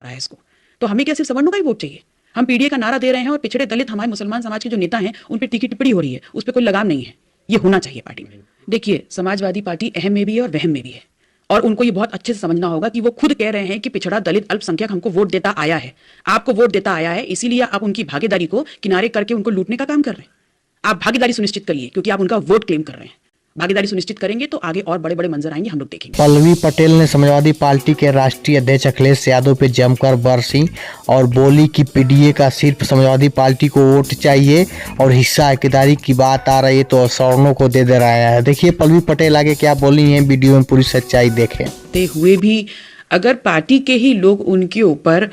रहा है इसको। तो हमें क्या सिर्फ सवर्णों का ही वोट चाहिए? हम पीडीए का नारा दे रहे हैं और पिछड़े दलित हमारे मुसलमान समाज के जो नेता हैं उन पर तीखी टिप्पणी हो रही है, उस पर कोई लगाम नहीं है। ये होना चाहिए पार्टी में। देखिए, समाजवादी पार्टी अहम में भी है और वहम में भी है, और उनको ये बहुत अच्छे से समझना होगा कि वो खुद कह रहे हैं कि पिछड़ा दलित अल्पसंख्यक हमको वोट देता आया है, आपको वोट देता आया है, इसीलिए आप उनकी भागीदारी को किनारे करके उनको लूटने का काम कर रहे हैं। आप भागीदारी सुनिश्चित करिए, क्योंकि आप उनका वोट क्लेम कर रहे हैं। भागीदारी सुनिश्चित करेंगे तो आगे और बड़े बड़े मंजर आएंगे, हम लोग देखेंगे। पल्लवी पटेल ने समाजवादी पार्टी के राष्ट्रीय अध्यक्ष अखिलेश यादव पे जमकर बरसी और बोली कि पीडीए का सिर्फ समाजवादी पार्टी को वोट चाहिए और हिस्सेदारी की बात आ रही है तो सवर्णों को दे रहा है। देखिए पल्लवी पटेल आगे क्या बोली हैं, वीडियो में पूरी सच्चाई देखें। हुए भी अगर पार्टी के ही लोग उनके ऊपर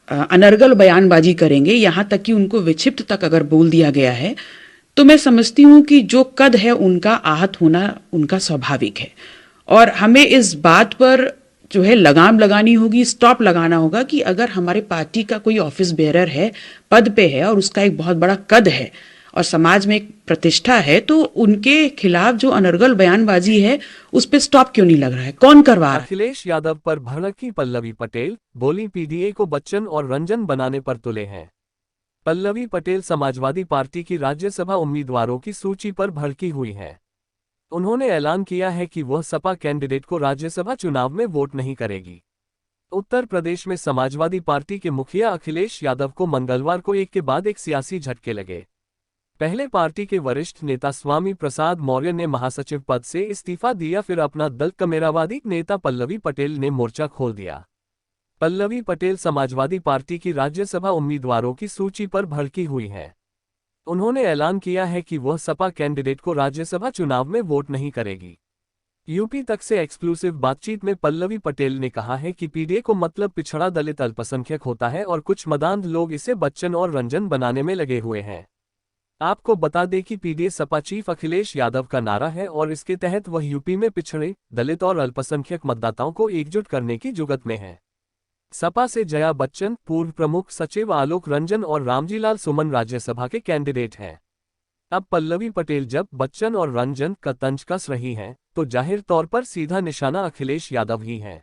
अनर्गल बयानबाजी करेंगे, यहां तक कि उनको विक्षिप्त तक अगर बोल दिया गया है, तो मैं समझती हूं कि जो कद है उनका आहत होना उनका स्वाभाविक है। और हमें इस बात पर जो है लगाम लगानी होगी, स्टॉप लगाना होगा कि अगर हमारे पार्टी का कोई ऑफिस बेयरर है, पद पे है और उसका एक बहुत बड़ा कद है और समाज में एक प्रतिष्ठा है, तो उनके खिलाफ जो अनर्गल बयानबाजी है उस पे स्टॉप क्यों नहीं लग रहा है? कौन करवा रहा है? अखिलेश यादव पर भड़की पल्लवी पटेल, बोली पीडीए को बच्चन और रंजन बनाने पर तुले हैं। पल्लवी पटेल समाजवादी पार्टी की राज्यसभा उम्मीदवारों की सूची पर भड़की हुई हैं। उन्होंने ऐलान किया है कि वह सपा कैंडिडेट को राज्यसभा चुनाव में वोट नहीं करेगी। उत्तर प्रदेश में समाजवादी पार्टी के मुखिया अखिलेश यादव को मंगलवार को एक के बाद एक सियासी झटके लगे। पहले पार्टी के वरिष्ठ नेता स्वामी प्रसाद मौर्य ने महासचिव पद से इस्तीफा दिया, फिर अपना दल कमेरावादी नेता पल्लवी पटेल ने मोर्चा खोल दिया। पल्लवी पटेल समाजवादी पार्टी की राज्यसभा उम्मीदवारों की सूची पर भड़की हुई हैं। उन्होंने ऐलान किया है कि वह सपा कैंडिडेट को राज्यसभा चुनाव में वोट नहीं करेगी। यूपी तक से एक्सक्लूसिव बातचीत में पल्लवी पटेल ने कहा है कि पीडीए को मतलब पिछड़ा दलित अल्पसंख्यक होता है और कुछ मदांध लोग इसे बच्चन और रंजन बनाने में लगे हुए हैं। आपको बता दें कि पीडीए सपा चीफ अखिलेश यादव का नारा है और इसके तहत वह यूपी में पिछड़े दलित और अल्पसंख्यक मतदाताओं को एकजुट करने की जुगत में है। सपा से जया बच्चन, पूर्व प्रमुख सचिव आलोक रंजन और रामजीलाल सुमन राज्यसभा के कैंडिडेट हैं। अब पल्लवी पटेल जब बच्चन और रंजन का तंज कस रही हैं, तो जाहिर तौर पर सीधा निशाना अखिलेश यादव ही है।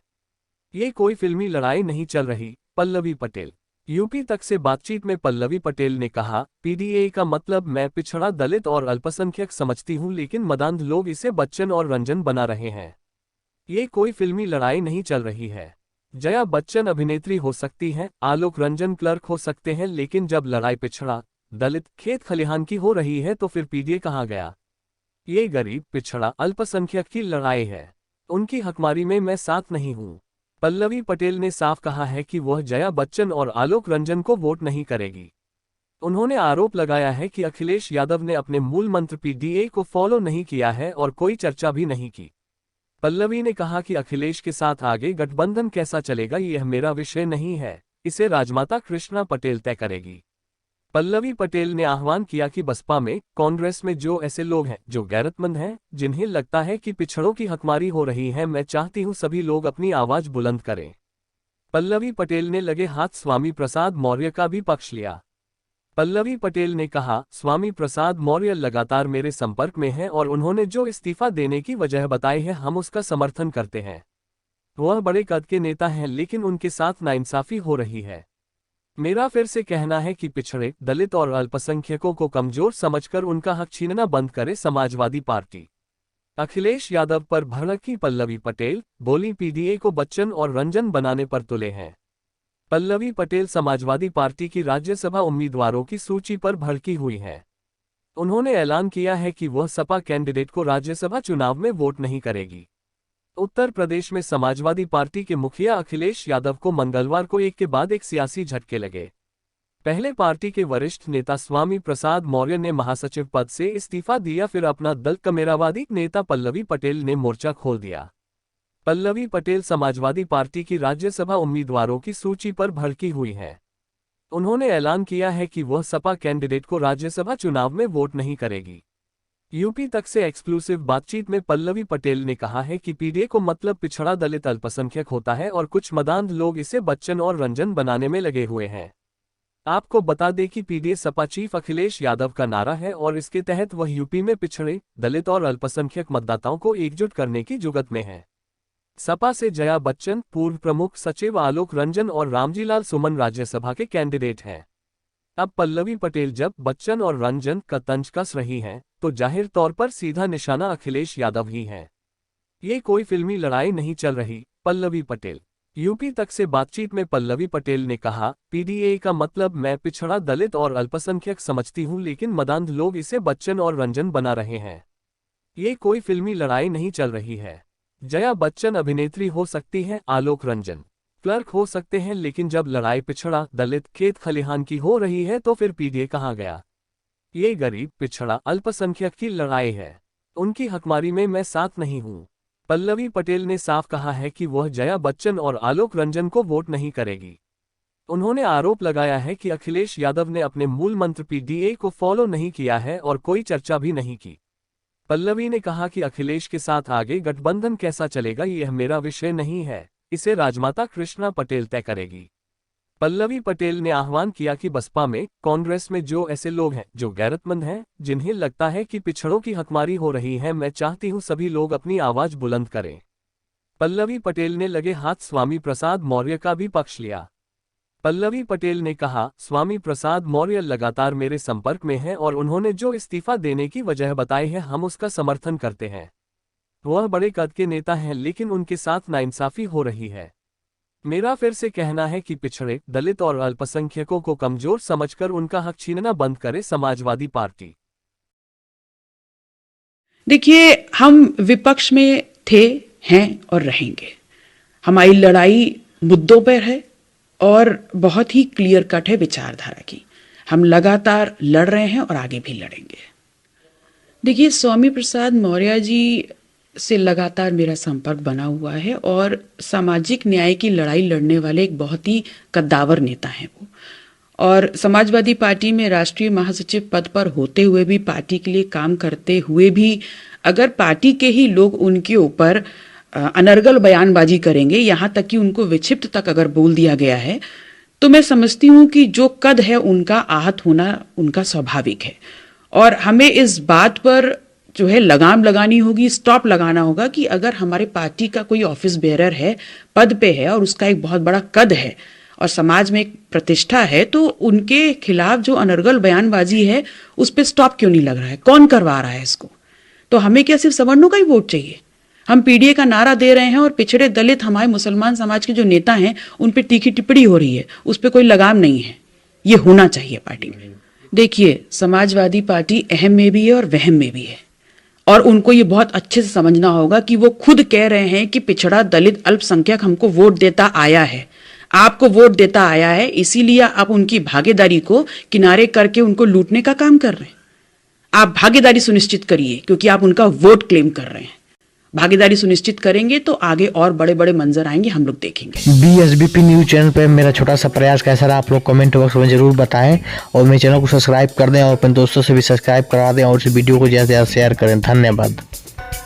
ये कोई फिल्मी लड़ाई नहीं चल रही। पल्लवी पटेल यूपी तक से बातचीत में पल्लवी पटेल ने कहा, पीडीए का मतलब मैं पिछड़ा दलित और अल्पसंख्यक समझती हूं, लेकिन मदांध लोग इसे बच्चन और रंजन बना रहे हैं। ये कोई फिल्मी लड़ाई नहीं चल रही है। जया बच्चन अभिनेत्री हो सकती हैं, आलोक रंजन क्लर्क हो सकते हैं, लेकिन जब लड़ाई पिछड़ा दलित खेत खलिहान की हो रही है तो फिर पीडीए कहाँ गया? ये गरीब पिछड़ा अल्पसंख्यक की लड़ाई है। उनकी हकमारी में मैं साथ नहीं हूँ। पल्लवी पटेल ने साफ कहा है कि वह जया बच्चन और आलोक रंजन को वोट नहीं करेगी। उन्होंने आरोप लगाया है कि अखिलेश यादव ने अपने मूल मंत्र पीडीए को फॉलो नहीं किया है और कोई चर्चा भी नहीं की। पल्लवी ने कहा कि अखिलेश के साथ आगे गठबंधन कैसा चलेगा यह मेरा विषय नहीं है, इसे राजमाता कृष्णा पटेल तय करेगी। पल्लवी पटेल ने आह्वान किया कि बसपा में, कांग्रेस में जो ऐसे लोग हैं जो गैरतमंद हैं, जिन्हें लगता है कि पिछड़ों की हकमारी हो रही है, मैं चाहती हूं सभी लोग अपनी आवाज बुलंद करें। पल्लवी पटेल ने लगे हाथ स्वामी प्रसाद मौर्य का भी पक्ष लिया। पल्लवी पटेल ने कहा, स्वामी प्रसाद मौर्य लगातार मेरे संपर्क में हैं और उन्होंने जो इस्तीफा देने की वजह बताई है हम उसका समर्थन करते हैं। वह बड़े कद के नेता हैं, लेकिन उनके साथ नाइंसाफी हो रही है। मेरा फिर से कहना है कि पिछड़े दलित और अल्पसंख्यकों को कमजोर समझकर उनका हक छीनना बंद करे समाजवादी पार्टी। अखिलेश यादव पर भड़की पल्लवी पटेल, बोली पीडीए को बच्चन और रंजन बनाने पर तुले हैं। पल्लवी पटेल समाजवादी पार्टी की राज्यसभा उम्मीदवारों की सूची पर भड़की हुई हैं। उन्होंने ऐलान किया है कि वह सपा कैंडिडेट को राज्यसभा चुनाव में वोट नहीं करेगी। उत्तर प्रदेश में समाजवादी पार्टी के मुखिया अखिलेश यादव को मंगलवार को एक के बाद एक सियासी झटके लगे। पहले पार्टी के वरिष्ठ नेता स्वामी प्रसाद मौर्य ने महासचिव पद से इस्तीफा दिया, फिर अपना दल कमेरावादी नेता पल्लवी पटेल ने मोर्चा खोल दिया। पल्लवी पटेल समाजवादी पार्टी की राज्यसभा उम्मीदवारों की सूची पर भड़की हुई हैं। उन्होंने ऐलान किया है कि वह सपा कैंडिडेट को राज्यसभा चुनाव में वोट नहीं करेगी। यूपी तक से एक्सक्लूसिव बातचीत में पल्लवी पटेल ने कहा है कि पीडीए को मतलब पिछड़ा दलित अल्पसंख्यक होता है और कुछ मदांध लोग इसे बच्चन और रंजन बनाने में लगे हुए हैं। आपको बता दें कि पीडीए सपा चीफ अखिलेश यादव का नारा है और इसके तहत वह यूपी में पिछड़े दलित और अल्पसंख्यक मतदाताओं को एकजुट करने की जुगत में है। सपा से जया बच्चन, पूर्व प्रमुख सचिव आलोक रंजन और रामजीलाल सुमन राज्यसभा के कैंडिडेट हैं। अब पल्लवी पटेल जब बच्चन और रंजन का तंज कस रही हैं, तो जाहिर तौर पर सीधा निशाना अखिलेश यादव ही है। ये कोई फिल्मी लड़ाई नहीं चल रही। पल्लवी पटेल यूपी तक से बातचीत में पल्लवी पटेल ने कहा, पीडीए का मतलब मैं पिछड़ा, दलित और अल्पसंख्यक समझती हूं, लेकिन मदांध लोग इसे बच्चन और रंजन बना रहे हैं। ये कोई फिल्मी लड़ाई नहीं चल रही है। जया बच्चन अभिनेत्री हो सकती है, आलोक रंजन क्लर्क हो सकते हैं, लेकिन जब लड़ाई पिछड़ा, दलित, खेत खलिहान की हो रही है तो फिर पीडीए कहाँ गया? ये गरीब, पिछड़ा, अल्पसंख्यक की लड़ाई है। उनकी हकमारी में मैं साथ नहीं हूं। पल्लवी पटेल ने साफ कहा है कि वह जया बच्चन और आलोक रंजन को वोट नहीं करेगी। उन्होंने आरोप लगाया है कि अखिलेश यादव ने अपने मूल मंत्र पीडीए को फॉलो नहीं किया है और कोई चर्चा भी नहीं की। पल्लवी ने कहा कि अखिलेश के साथ आगे गठबंधन कैसा चलेगा यह मेरा विषय नहीं है, इसे राजमाता कृष्णा पटेल तय करेगी। पल्लवी पटेल ने आह्वान किया कि बसपा में, कांग्रेस में जो ऐसे लोग हैं जो गैरतमंद हैं, जिन्हें लगता है कि पिछड़ों की हकमारी हो रही है, मैं चाहती हूं सभी लोग अपनी आवाज बुलंद करें। पल्लवी पटेल ने लगे हाथ स्वामी प्रसाद मौर्य का भी पक्ष लिया। पल्लवी पटेल ने कहा, स्वामी प्रसाद मौर्य लगातार मेरे संपर्क में हैं और उन्होंने जो इस्तीफा देने की वजह बताई है हम उसका समर्थन करते हैं। वह बड़े कद के नेता हैं, लेकिन उनके साथ नाइंसाफी हो रही है। मेरा फिर से कहना है कि पिछड़े, दलित और अल्पसंख्यकों को कमजोर समझकर उनका हक छीनना बंद करे समाजवादी पार्टी। देखिए, हम विपक्ष में थे, हैं और रहेंगे। हमारी लड़ाई मुद्दों पर है और बहुत ही क्लियर कट है विचारधारा की। हम लगातार लड़ रहे हैं और आगे भी लड़ेंगे। देखिए, स्वामी प्रसाद मौर्य जी से लगातार मेरा संपर्क बना हुआ है और सामाजिक न्याय की लड़ाई लड़ने वाले एक बहुत ही कद्दावर नेता हैं वो। और समाजवादी पार्टी में राष्ट्रीय महासचिव पद पर होते हुए भी, पार्टी के लिए काम करते हुए भी, अगर पार्टी के ही लोग उनके ऊपर अनर्गल बयानबाजी करेंगे, यहाँ तक कि उनको विक्षिप्त तक अगर बोल दिया गया है, तो मैं समझती हूँ कि जो कद है उनका आहत होना उनका स्वाभाविक है। और हमें इस बात पर जो है लगाम लगानी होगी, स्टॉप लगाना होगा कि अगर हमारे पार्टी का कोई ऑफिस बेयरर है, पद पे है और उसका एक बहुत बड़ा कद है और समाज में एक प्रतिष्ठा है, तो उनके खिलाफ जो अनर्गल बयानबाजी है उस पर स्टॉप क्यों नहीं लग रहा है? कौन करवा रहा है इसको? तो हमें क्या सिर्फ सवर्णों का ही वोट चाहिए? हम पीडीए का नारा दे रहे हैं और पिछड़े, दलित, हमारे मुसलमान समाज के जो नेता हैं उन पर तीखी टिप्पणी हो रही है, उस पर कोई लगाम नहीं है। ये होना चाहिए पार्टी में। देखिए, समाजवादी पार्टी अहम में भी है और वहम में भी है, और उनको ये बहुत अच्छे से समझना होगा कि वो खुद कह रहे हैं कि पिछड़ा, दलित, अल्पसंख्यक हमको वोट देता आया है, आपको वोट देता आया है, इसीलिए आप उनकी भागीदारी को किनारे करके उनको लूटने का काम कर रहे हैं। आप भागीदारी सुनिश्चित करिए, क्योंकि आप उनका वोट क्लेम कर रहे हैं। भागीदारी सुनिश्चित करेंगे तो आगे और बड़े बड़े मंजर आएंगे, हम लोग देखेंगे। BSBP न्यूज चैनल पे मेरा छोटा सा प्रयास कैसा रहा आप लोग कमेंट बॉक्स में जरूर बताएं और मेरे चैनल को सब्सक्राइब कर दें और अपने दोस्तों से भी सब्सक्राइब करा दें और इस वीडियो को ज़्यादा से ज़्यादा शेयर करें। धन्यवाद।